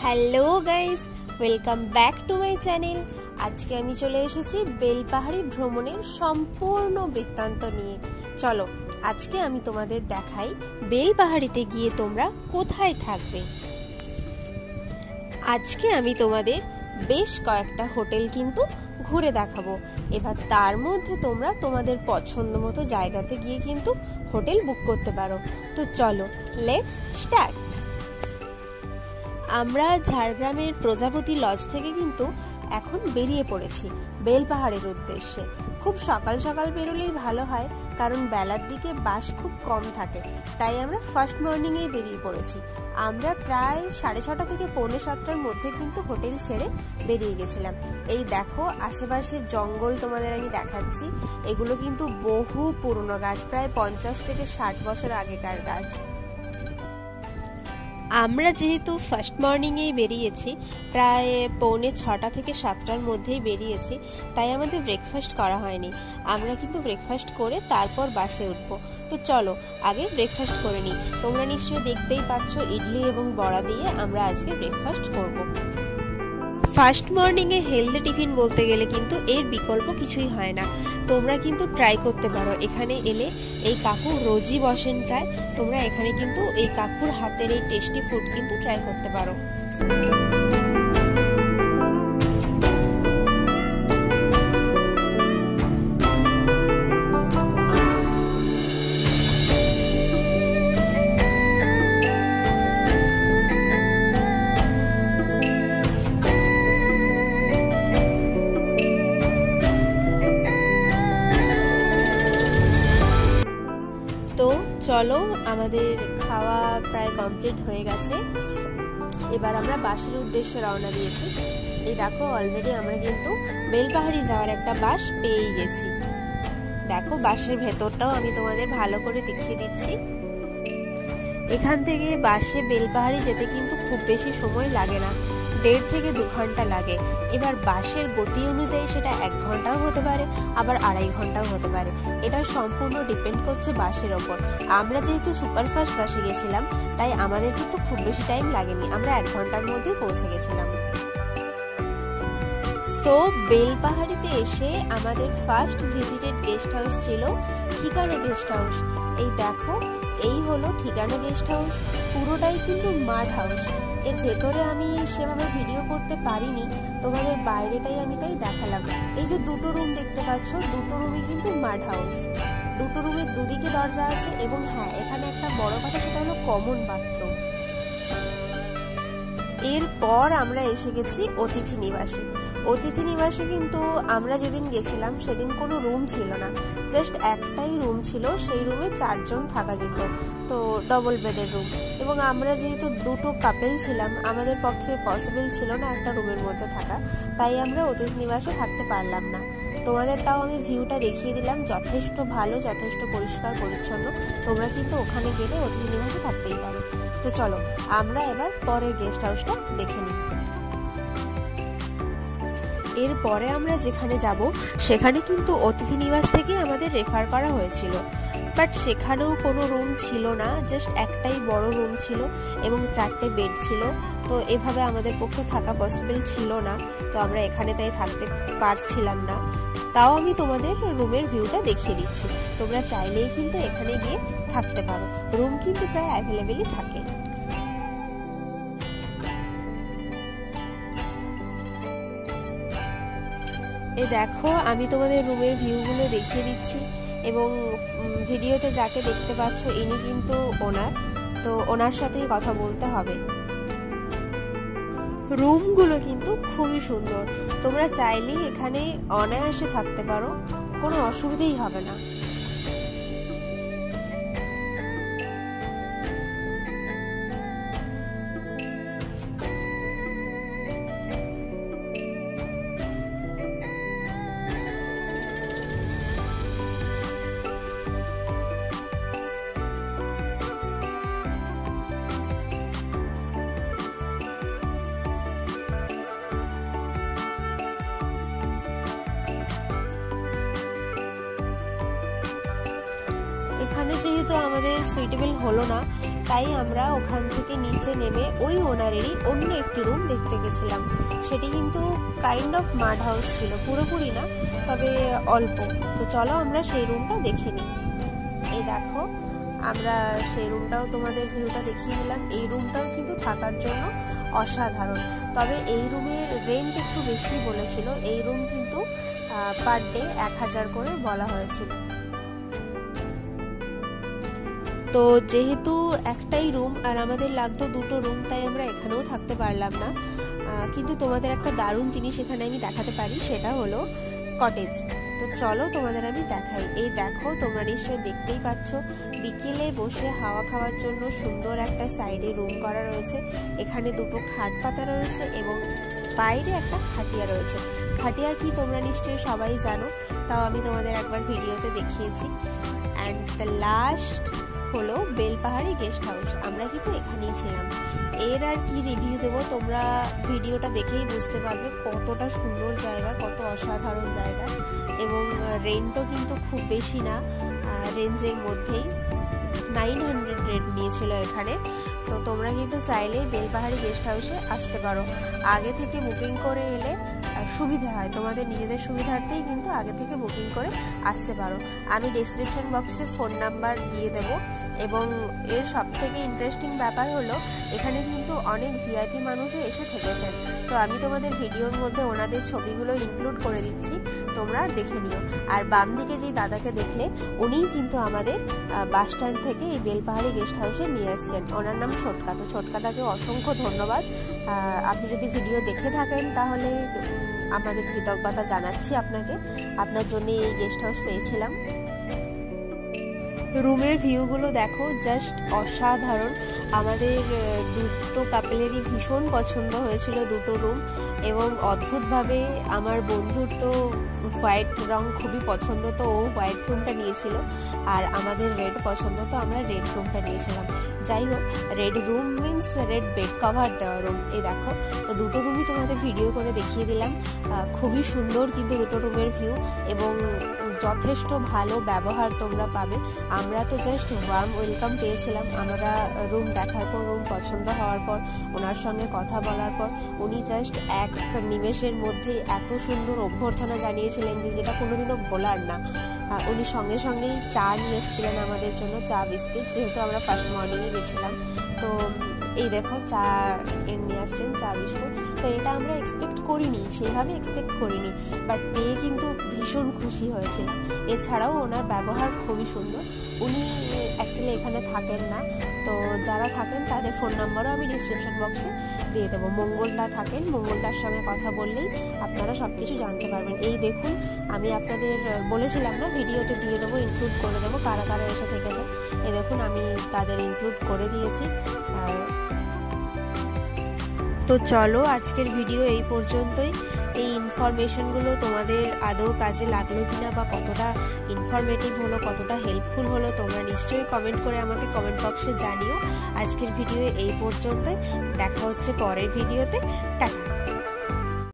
Hello guys, welcome back to my channel. আজকে আমি চলে এসেছি বেলপাহাড়ি ভ্রমণের সম্পূর্ণ বৃত্তান্ত নিয়ে। চলো আজকে আমি তোমাদের দেখাই বেলপাহাড়িতে গিয়ে তোমরা কোথায় থাকবে। আজকে আমি তোমাদের বেশ কয়েকটা হোটেল কিন্তু ঘুরে দেখাবো। এবার তার মধ্যে তোমরা তোমাদের পছন্দ মতো জায়গাতে গিয়ে কিন্তু হোটেল বুক করতে পারো। তো চলো লেটস স্টার্ট। আমরা ঝাড়গ্রামের প্রজাপতি লজ থেকে কিন্তু এখন বেরিয়ে পড়েছি বেলপাহাড়ের উদ্দেশ্যে। খুব সকাল সকাল বেরোলেই ভালো হয়, কারণ বেলার দিকে বাস খুব কম থাকে, তাই আমরা ফার্স্ট মর্নিংয়েই বেরিয়ে পড়েছি। আমরা প্রায় 6:30 থেকে 6:45-7টার মধ্যে কিন্তু হোটেল ছেড়ে বেরিয়ে গেছিলাম। এই দেখো আশেপাশের জঙ্গল তোমাদের আমি দেখাচ্ছি। এগুলো কিন্তু বহু পুরনো গাছ, প্রায় 50 থেকে 60 বছর আগেকার গাছ। আমরা যেহেতু ফার্স্ট মর্নিংয়েই বেরিয়েছি, প্রায় 6:45 থেকে 7টার মধ্যেই বেরিয়েছি, তাই আমাদের ব্রেকফাস্ট করা হয়নি। আমরা কিন্তু ব্রেকফাস্ট করে তারপর বাসে উঠবো। তো চলো আগে ব্রেকফাস্ট করে নিই। তোমরা নিশ্চয়ই দেখতেই পাচ্ছ ইডলি এবং বড়া দিয়ে আমরা আজকে ব্রেকফাস্ট করব। ফার্স্ট মর্নিংয়ে হেলদি টিফিন বলতে গেলে কিন্তু এর বিকল্প কিছুই হয় না। তোমরা কিন্তু ট্রাই করতে পারো। এখানে এলে এই কাকু রোজই বসেন প্রায়, তোমরা এখানে কিন্তু এই কাকুর হাতের এই টেস্টি ফুড কিন্তু ট্রাই করতে পারো। তো চলো, আমাদের খাওয়া প্রায় কমপ্লিট হয়ে গেছে। এবার আমরা বাসের উদ্দেশ্যে রওনা দিয়েছি। এই দেখো অলরেডি আমরা কিন্তু বেলপাহাড়ি যাওয়ার একটা বাস পেয়ে গেছি। দেখো বাসের ভেতরটাও আমি তোমাদের ভালো করে দেখিয়ে দিচ্ছি। এখান থেকে বাসে বেলপাহাড়ি যেতে কিন্তু খুব বেশি সময় লাগে না, 1.5 থেকে 2 ঘন্টা লাগে। এবার বাসের গতি অনুযায়ী সেটা 1 ঘন্টাও হতে পারে, আবার 2.5 ঘন্টাও হতে পারে। এটা সম্পূর্ণ ডিপেন্ড করছে বাসের ওপর। আমরা যেহেতু সুপারফাস্ট বাসে গেছিলাম, তাই আমাদের কিন্তু খুব বেশি টাইম লাগেনি, আমরা 1 ঘন্টার মধ্যেই পৌঁছে গেছিলাম। তো বেলপাহাড়িতে এসে আমাদের ফার্স্ট ভিজিটেড গেস্ট হাউস ছিল ঠিকানা গেস্ট হাউস। এই দেখো এই হলো ঠিকানা গেস্ট হাউস। পুরোটাই কিন্তু মাড হাউস। এর ভেতরে আমি সেভাবে ভিডিও করতে পারিনি, তোমাদের বাইরেটাই আমি তাই দেখালাম। এই যে 2টো রুম দেখতে পাচ্ছ, 2টো রুমই কিন্তু মাড হাউস। 2টো রুমের দুদিকে দরজা আছে, এবং হ্যাঁ এখানে একটা বড় কথা, সেটা হলো কমন বাথরুম। এরপর আমরা এসে গেছি অতিথি নিবাসে। অতিথি নিবাসে কিন্তু আমরা যেদিন গেছিলাম সেদিন কোনো রুম ছিল না, জাস্ট একটাই রুম ছিল। সেই রুমে 4 জন থাকা যেত, তো ডবল বেডের রুম। এবং আমরা যেহেতু 2টো কাপেল ছিলাম, আমাদের পক্ষে পসিবল ছিল না একটা রুমের মধ্যে থাকা, তাই আমরা অতিথি নিবাসে থাকতে পারলাম না। তোমাদের তাও আমি ভিউটা দেখিয়ে দিলাম, যথেষ্ট ভালো, যথেষ্ট পরিষ্কার পরিচ্ছন্ন। তোমরা কিন্তু ওখানে গেলে অতিথি নিবাসে থাকতেই পারো। তো চলো আমরা এবার পরের গেস্ট হাউসটা দেখে নিই। এরপরে আমরা যেখানে যাব সেখানে কিন্তু অতিথি নিবাস থেকে আমাদের রেফার করা হয়েছিল, বাট সেখানেও কোনো রুম ছিল না, জাস্ট একটাই বড় রুম ছিল এবং 4টে বেড ছিল। তো এভাবে আমাদের পক্ষে থাকা পসিবল ছিল না, তো আমরা এখানে তাই থাকতে পারছিলাম না। তাও আমি তোমাদের রুমের ভিউটা দেখিয়ে দিচ্ছি, তোমরা চাইলেই কিন্তু এখানে গিয়ে থাকতে পারো। রুম কিন্তু প্রায় অ্যাভেলেবেলই থাকে। এই দেখো আমি তোমাদের রুমের ভিউগুলো দেখিয়ে দিচ্ছি, এবং ভিডিওতে যাকে দেখতে পাচ্ছ ইনি কিন্তু ওনার, তো ওনার সাথেই কথা বলতে হবে। রুমগুলো কিন্তু খুবই সুন্দর, তোমরা চাইলেই এখানে অনায়াসে থাকতে পারো, কোনো অসুবিধাই হবে না। এখানে যেহেতু আমাদের সুইটেবল হলো না, তাই আমরা ওখান থেকে নিচে নেমে ওই ওনারেরই অন্য একটি রুম দেখতে গেছিলাম। সেটি কিন্তু কাইন্ড অফ মাড হাউস ছিল, পুরোপুরি না, তবে অল্প। তো চলো আমরা সেই রুমটা দেখে নিই। এই দেখো, আমরা সেই রুমটাও তোমাদের ভিউটা দেখিয়ে দিলাম। এই রুমটাও কিন্তু থাকার জন্য অসাধারণ, তবে এই রুমের রেন্ট একটু বেশি বলেছিল। এই রুম কিন্তু পার ডে 1000 করে বলা হয়েছিল। তো যেহেতু একটাই রুম আর আমাদের লাগতো 2টো রুম, তাই আমরা এখানেও থাকতে পারলাম না। কিন্তু তোমাদের একটা দারুণ জিনিস এখানে আমি দেখাতে পারি, সেটা হলো কটেজ। তো চলো তোমাদের আমি দেখাই। এই দেখো, তোমরা নিশ্চয়ই দেখতেই পাচ্ছ, বিকেলে বসে হাওয়া খাওয়ার জন্য সুন্দর একটা সাইডে রুম করা রয়েছে। এখানে 2টো খাট পাতা রয়েছে এবং বাইরে একটা খাটিয়া রয়েছে। খাটিয়া কি তোমরা নিশ্চয়ই সবাই জানো, তাও আমি তোমাদের একবার ভিডিওতে দেখিয়েছি। অ্যান্ড দ্য লাস্ট হলো বেলপাহাড়ি গেস্ট হাউস। আমরা কিন্তু এখানেই ছিলাম। এর আর কি রিভিউ দেবো, তোমরা ভিডিওটা দেখেই বুঝতে পারবে কতটা সুন্দর জায়গা, কত অসাধারণ জায়গা। এবং রেন্টও কিন্তু খুব বেশি না, রেঞ্জের মধ্যেই 900 রেন্ট নিয়েছিল এখানে। তো তোমরা কিন্তু চাইলেই বেলপাহাড়ি গেস্ট হাউসে আসতে পারো। আগে থেকে বুকিং করে এলে সুবিধা হয়, তোমাদের নিজেদের সুবিধার্থেই কিন্তু আগে থেকে বুকিং করে আসতে পারো। আমি ডেসক্রিপশন বক্সে ফোন নাম্বার দিয়ে দেবো। এবং এর সবথেকে ইন্টারেস্টিং ব্যাপার হলো, এখানে কিন্তু অনেক ভিআইপি মানুষও এসে থেকেছেন। তো আমি তোমাদের ভিডিওর মধ্যে ওনাদের ছবিগুলো ইনক্লুড করে দিচ্ছি, তোমরা দেখে নিও। আর বাম দিকে যেই দাদাকে দেখলে, উনিই কিন্তু আমাদের বাস স্ট্যান্ড থেকে এই বেলপাহাড়ি গেস্ট হাউসে নিয়ে আসছেন। ওনার নাম ছোটকা। তো ছোটকাদাকে অসংখ্য ধন্যবাদ। আপনি যদি ভিডিও দেখে থাকেন তাহলে আমাদের কৃতজ্ঞতা জানাচ্ছি আপনাকে। আপনার জন্য এই গেস্ট হাউস পেয়েছিলাম। রুমের ভিউগুলো দেখো, জাস্ট অসাধারণ। আমাদের 2টো কাপলেরই ভীষণ পছন্দ হয়েছিল 2টো রুম। এবং অদ্ভুতভাবে আমার বন্ধুর তো হোয়াইট রং খুবই পছন্দ, তো ও হোয়াইট রুমটা নিয়েছিল। আর আমাদের রেড পছন্দ, তো আমরা রেড রুমটা নিয়েছিলাম। যাই হোক, red room means red bed cover দেওয়া রুম। এই দেখো, তো 2টো রুমই তোমাদের ভিডিও করে দেখিয়ে দিলাম। খুবই সুন্দর কিন্তু 2টো রুমের ভিউ, এবং যথেষ্ট ভালো ব্যবহার তোমরা পাবে। আমরা তো জাস্ট ওয়ার্ম ওয়েলকাম পেয়েছিলাম। আমরা রুম দেখার পর, রুম পছন্দ হওয়ার পর, ওনার সঙ্গে কথা বলার পর, উনি জাস্ট এক নিমেষের মধ্যে এত সুন্দর অভ্যর্থনা জানিয়েছিলেন যে যেটা কোনোদিনও ভোলার না। উনি সঙ্গে সঙ্গেই চা নিয়ে এসেছিলেন আমাদের জন্য, চা বিস্কিট, যেহেতু আমরা ফার্স্ট মর্নিংয়ে গেছিলাম। তো এই দেখো, চা নিয়ে আসছেন, চা বিস্কুট। তো এটা আমরা এক্সপেক্ট করিনি, সেভাবে এক্সপেক্ট করিনি, বাট পেয়ে কিন্তু ভীষণ খুশি হয়েছিলাম। এছাড়াও ওনার ব্যবহার খুবই সুন্দর। উনি অ্যাকচুয়ালি এখানে থাকেন না, তো যারা থাকেন তাদের ফোন নাম্বারও আমি ডিসক্রিপশন বক্সে দিয়ে দেবো। মঙ্গলদা থাকেন, মঙ্গলদার সঙ্গে কথা বললেই আপনারা সব কিছু জানতে পারবেন। এই দেখুন, আমি আপনাদের বলেছিলাম না, ভিডিওতে দিয়ে দেবো, ইনক্লুড করে দেবো কারা কারা এসে থেকেছে। এই দেখুন, আমি তাদের ইনক্লুড করে দিয়েছি। তো চলো, আজকের ভিডিও এই পর্যন্তই। এই ইনফরমেশনগুলো তোমাদের আদৌ কাজে লাগলো কিনা, বা কতটা ইনফরমেটিভ হলো, কতটা হেল্পফুল হলো, তোমরা নিশ্চয়ই কমেন্ট করে আমাকে কমেন্ট বক্সে জানিও। আজকের ভিডিও এই পর্যন্তই, দেখা হচ্ছে পরের ভিডিওতে। টাটা।